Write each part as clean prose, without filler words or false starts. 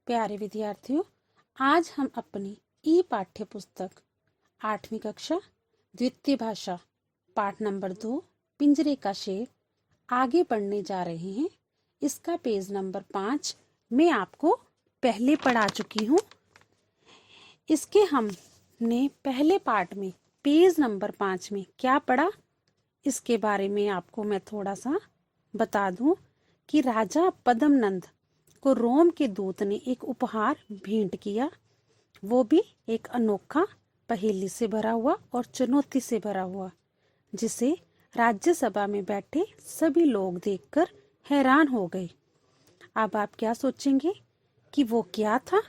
प्यारे विद्यार्थियों, आज हम अपनी ई पाठ्य पुस्तक 8वीं कक्षा द्वितीय भाषा पाठ नंबर 2 पिंजरे का शेर आगे पढ़ने जा रहे हैं। इसका पेज नंबर 5 मैं आपको पहले पढ़ा चुकी हूँ। इसके हमने पहले पाठ में पेज नंबर 5 में क्या पढ़ा, इसके बारे में आपको मैं थोड़ा सा बता दूं कि राजा पद्मनंद को रोम के दूत ने एक उपहार भेंट किया, वो भी एक अनोखा पहेली से भरा हुआ और चुनौती से भरा हुआ, जिसे राज्यसभा में बैठे सभी लोग देखकर हैरान हो गए। अब आप क्या सोचेंगे कि वो क्या था?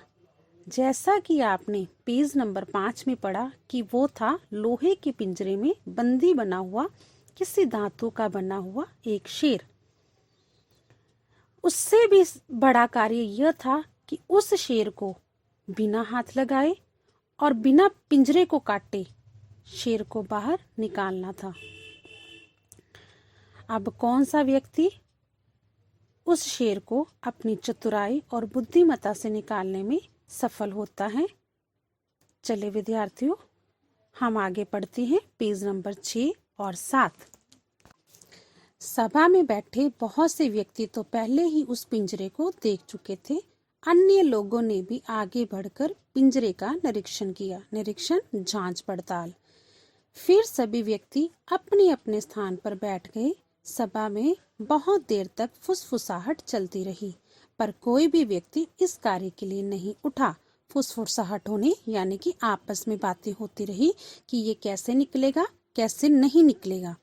जैसा कि आपने पेज नंबर 5 में पढ़ा कि वो था लोहे के पिंजरे में बंदी बना हुआ किसी धातु का बना हुआ एक शेर। उससे भी बड़ा कार्य यह था कि उस शेर को बिना हाथ लगाए और बिना पिंजरे को काटे शेर को बाहर निकालना था। अब कौन सा व्यक्ति उस शेर को अपनी चतुराई और बुद्धिमत्ता से निकालने में सफल होता है? चले विद्यार्थियों, हम आगे पढ़ते हैं पेज नंबर 6 और 7। सभा में बैठे बहुत से व्यक्ति तो पहले ही उस पिंजरे को देख चुके थे। अन्य लोगों ने भी आगे बढ़कर पिंजरे का निरीक्षण किया। निरीक्षण, जांच पड़ताल। फिर सभी व्यक्ति अपने अपने स्थान पर बैठ गए। सभा में बहुत देर तक फुसफुसाहट चलती रही, पर कोई भी व्यक्ति इस कार्य के लिए नहीं उठा। फुसफुसाहट होने यानी कि आपस में बातें होती रही कि ये कैसे निकलेगा, कैसे नहीं निकलेगा।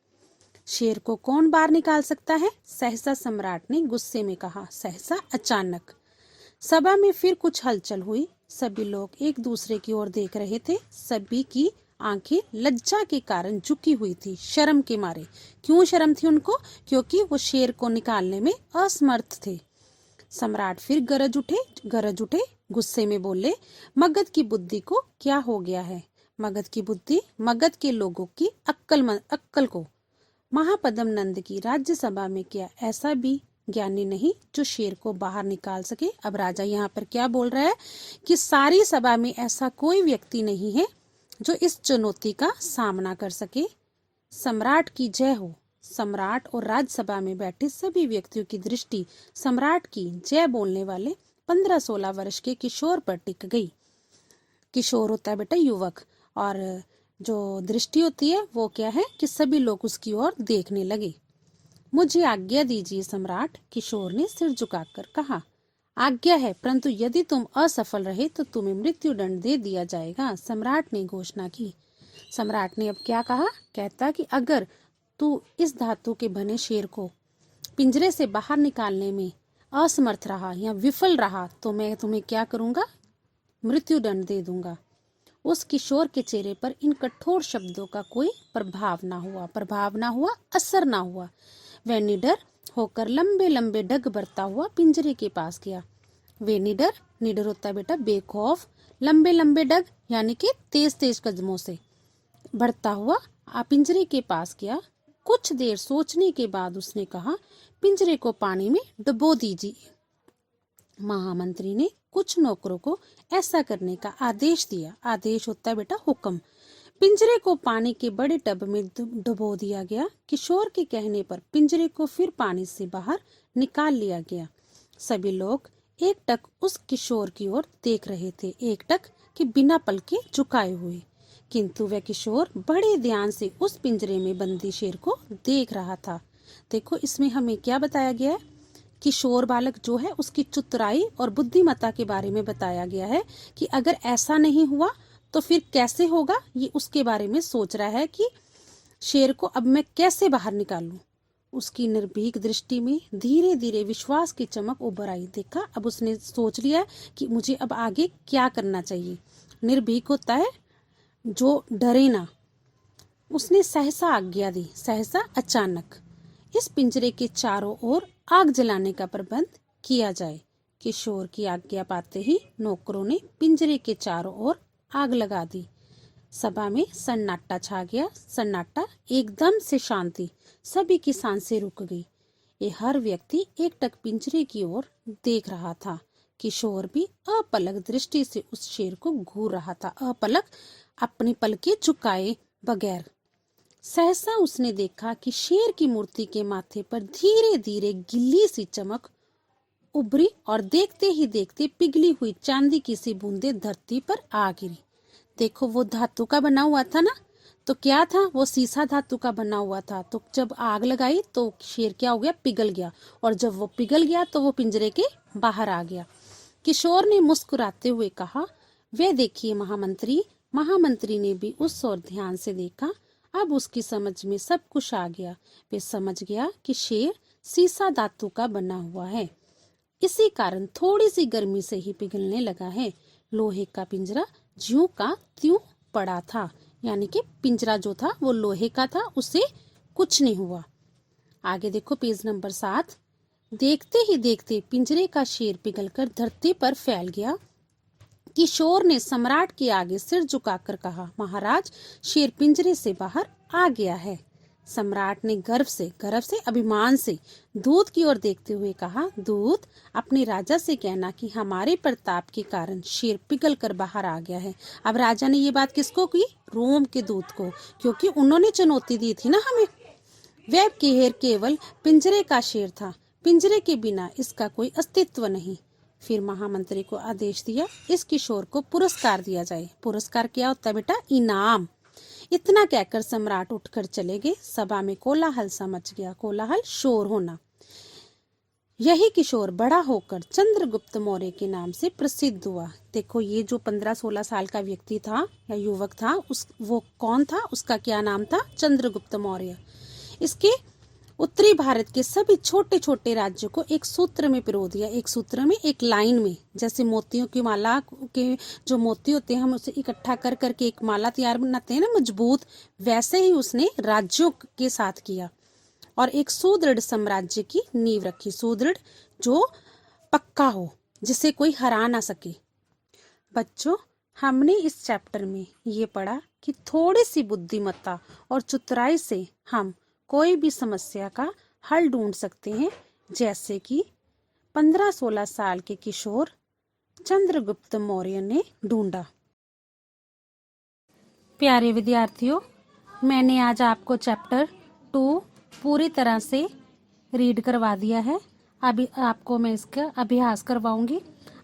शेर को कौन बाहर निकाल सकता है? सहसा सम्राट ने गुस्से में कहा। सहसा, अचानक। सभा में फिर कुछ हलचल हुई। सभी लोग एक दूसरे की ओर देख रहे थे। सभी की आंखें लज्जा के कारण झुकी हुई थी, शर्म के मारे। क्यों शर्म थी उनको? क्योंकि वो शेर को निकालने में असमर्थ थे। सम्राट फिर गरज उठे, गुस्से में बोले, मगध की बुद्धि को क्या हो गया है? मगध की बुद्धि, मगध के लोगों की अक्कल को। महापद्मनंद की राज्यसभा में क्या ऐसा भी ज्ञानी नहीं जो शेर को बाहर निकाल सके? अब राजा यहाँ पर क्या बोल रहा है कि सारी सभा में ऐसा कोई व्यक्ति नहीं है जो इस चुनौती का सामना कर सके। सम्राट की जय हो। सम्राट और राज्यसभा में बैठे सभी व्यक्तियों की दृष्टि सम्राट की जय बोलने वाले 15-16 वर्ष के किशोर पर टिक गई। किशोर होता है बेटा युवक, और जो दृष्टि होती है वो क्या है कि सभी लोग उसकी ओर देखने लगे। मुझे आज्ञा दीजिए सम्राट, किशोर ने सिर झुकाकर कहा। आज्ञा है, परंतु यदि तुम असफल रहे तो तुम्हें मृत्यु दंड दे दिया जाएगा, सम्राट ने घोषणा की। सम्राट ने अब क्या कहा? कहता कि अगर तू इस धातु के बने शेर को पिंजरे से बाहर निकालने में असमर्थ रहा या विफल रहा तो मैं तुम्हें क्या करूंगा? मृत्यु दंड दे दूंगा। उस किशोर के चेहरे पर इन कठोर शब्दों का कोई प्रभाव ना हुआ, असर ना हुआ। वह निडर होकर लंबे लंबे डग भरता हुआ पिंजरे के पास गया। वे निडर होता है बेटा बेखौफ, लंबे लंबे डग यानी कि तेज तेज कदमों से बढ़ता हुआ पिंजरे के पास गया। कुछ देर सोचने के बाद उसने कहा, पिंजरे को पानी में डुबो दीजिए। महामंत्री ने कुछ नौकरों को ऐसा करने का आदेश दिया। आदेश होता है बेटा हुक्म। पिंजरे को पानी के बड़े टब में डुबो दिया गया। किशोर के कहने पर पिंजरे को फिर पानी से बाहर निकाल लिया गया। सभी लोग एकटक उस किशोर की ओर देख रहे थे, एकटक कि बिना पलके झुकाए हुए। किंतु वह किशोर बड़े ध्यान से उस पिंजरे में बंदी शेर को देख रहा था। देखो, इसमें हमें क्या बताया गया है? किशोर बालक जो है उसकी चतुराई और बुद्धिमत्ता के बारे में बताया गया है कि अगर ऐसा नहीं हुआ तो फिर कैसे होगा, ये उसके बारे में सोच रहा है कि शेर को अब मैं कैसे बाहर निकालूं। उसकी निर्भीक दृष्टि में धीरे धीरे विश्वास की चमक उभर आई। देखा, अब उसने सोच लिया कि मुझे अब आगे क्या करना चाहिए। निर्भीक होता है जो डरे ना। उसने सहसा आज्ञा दी। सहसा, अचानक। इस पिंजरे के चारों ओर आग जलाने का प्रबंध किया जाए। किशोर की आज्ञा पाते ही नौकरों ने पिंजरे के चारों ओर आग लगा दी। सभा में सन्नाटा छा गया। सन्नाटा, एकदम से शांति। सभी की सांसें रुक गई। ये हर व्यक्ति एकटक पिंजरे की ओर देख रहा था। किशोर भी अपलक दृष्टि से उस शेर को घूर रहा था। अपलक, अपनी पलकें झुकाए बगैर। सहसा उसने देखा कि शेर की मूर्ति के माथे पर धीरे धीरे गिल्ली सी चमक उभरी और देखते ही देखते पिघली हुई चांदी की सी बूंदें धरती पर आ गिरी। देखो, वो धातु का बना हुआ था ना, तो क्या था, वो सीसा धातु का बना हुआ था। तो जब आग लगाई तो शेर क्या हो गया, पिघल गया, और जब वो पिघल गया तो वो पिंजरे के बाहर आ गया। किशोर ने मुस्कुराते हुए कहा, वे देखिए महामंत्री। महामंत्री ने भी उस ओर ध्यान से देखा। अब उसकी समझ में सब कुछ आ गया। वे समझ गया कि शेर सीसा धातु का बना हुआ है, इसी कारण थोड़ी सी गर्मी से ही पिघलने लगा है। लोहे का पिंजरा ज्यों का त्यों पड़ा था, यानी कि पिंजरा जो था वो लोहे का था, उसे कुछ नहीं हुआ। आगे देखो पेज नंबर 7। देखते ही देखते पिंजरे का शेर पिघलकर धरती पर फैल गया। किशोर ने सम्राट के आगे सिर झुकाकर कहा, महाराज, शेर पिंजरे से बाहर आ गया है। सम्राट ने गर्व से अभिमान से दूत की ओर देखते हुए कहा, दूत, अपने राजा से कहना कि हमारे प्रताप के कारण शेर पिघल कर बाहर आ गया है। अब राजा ने ये बात किसको की? रोम के दूत को, क्योंकि उन्होंने चुनौती दी थी ना हमें। वह केहर केवल पिंजरे का शेर था, पिंजरे के बिना इसका कोई अस्तित्व नहीं। फिर महामंत्री को आदेश दिया, इस किशोर को पुरस्कार दिया जाए। पुरस्कार क्या होता है बेटा? इनाम। इतना कहकर सम्राट उठकर चले गए। सभा में कोलाहल सा मच गया। कोलाहल, शोर होना। यही किशोर बड़ा होकर चंद्रगुप्त मौर्य के नाम से प्रसिद्ध हुआ। देखो, ये जो 15-16 साल का व्यक्ति था या युवक था, वो कौन था? उसका क्या नाम था? चंद्रगुप्त मौर्य। इसके उत्तरी भारत के सभी छोटे छोटे राज्यों को एक सूत्र में पिरो दिया। एक सूत्र में, एक लाइन में। जैसे मोतियों की माला के जो मोती होते हैं, हम उसे इकट्ठा कर करके एक माला तैयार बनाते हैं ना, मजबूत, वैसे ही उसने राज्यों के साथ किया और एक सुदृढ़ साम्राज्य की नींव रखी। सुदृढ़, जो पक्का हो, जिसे कोई हरा ना सके। बच्चों, हमने इस चैप्टर में ये पढ़ा कि थोड़ी सी बुद्धिमत्ता और चतुराई से हम कोई भी समस्या का हल ढूंढ सकते हैं, जैसे कि 15-16 साल के किशोर चंद्रगुप्त मौर्य ने ढूंढा। प्यारे विद्यार्थियों, मैंने आज आपको चैप्टर 2 पूरी तरह से रीड करवा दिया है। अभी आपको मैं इसका अभ्यास करवाऊंगी।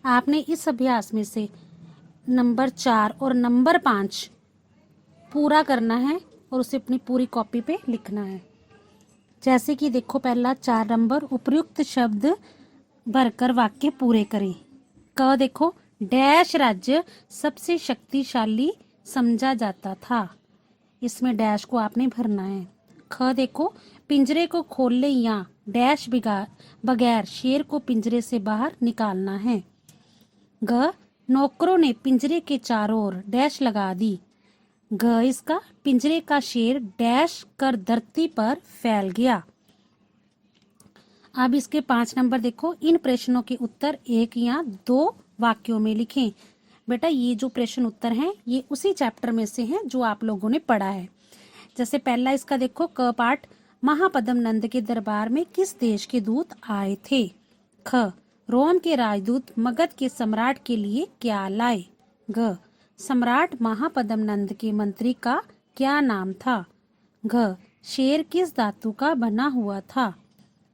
आपने इस अभ्यास में से नंबर 4 और नंबर 5 पूरा करना है और उसे अपनी पूरी कॉपी पे लिखना है। जैसे कि देखो, पहला 4 नंबर, उपयुक्त शब्द भरकर वाक्य पूरे करें। क देखो, डैश राज्य सबसे शक्तिशाली समझा जाता था। इसमें डैश को आपने भरना है। ख देखो, पिंजरे को खोलने या डैश बगैर शेर को पिंजरे से बाहर निकालना है। ग, नौकरों ने पिंजरे के चारों ओर डैश लगा दी। ग इसका, पिंजरे का शेर डैश कर धरती पर फैल गया। अब इसके 5 नंबर देखो, इन प्रश्नों के उत्तर 1 या 2 वाक्यों में लिखें। बेटा, ये जो प्रश्न उत्तर हैं, ये उसी चैप्टर में से हैं जो आप लोगों ने पढ़ा है। जैसे पहला इसका देखो, क पाठ, महापद्म नंद के दरबार में किस देश के दूत आए थे? ख, रोम के राजदूत मगध के सम्राट के लिए क्या लाए? ग, सम्राट महापद्म नंद के मंत्री का क्या नाम था? घ, शेर किस धातु का बना हुआ था?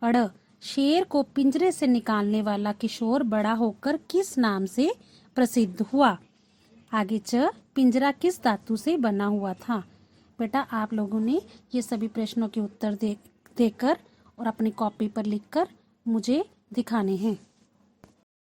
अड़, शेर को पिंजरे से निकालने वाला किशोर बड़ा होकर किस नाम से प्रसिद्ध हुआ? आगे च, पिंजरा किस धातु से बना हुआ था? बेटा, आप लोगों ने ये सभी प्रश्नों के उत्तर देकर और अपनी कॉपी पर लिखकर मुझे दिखाने हैं।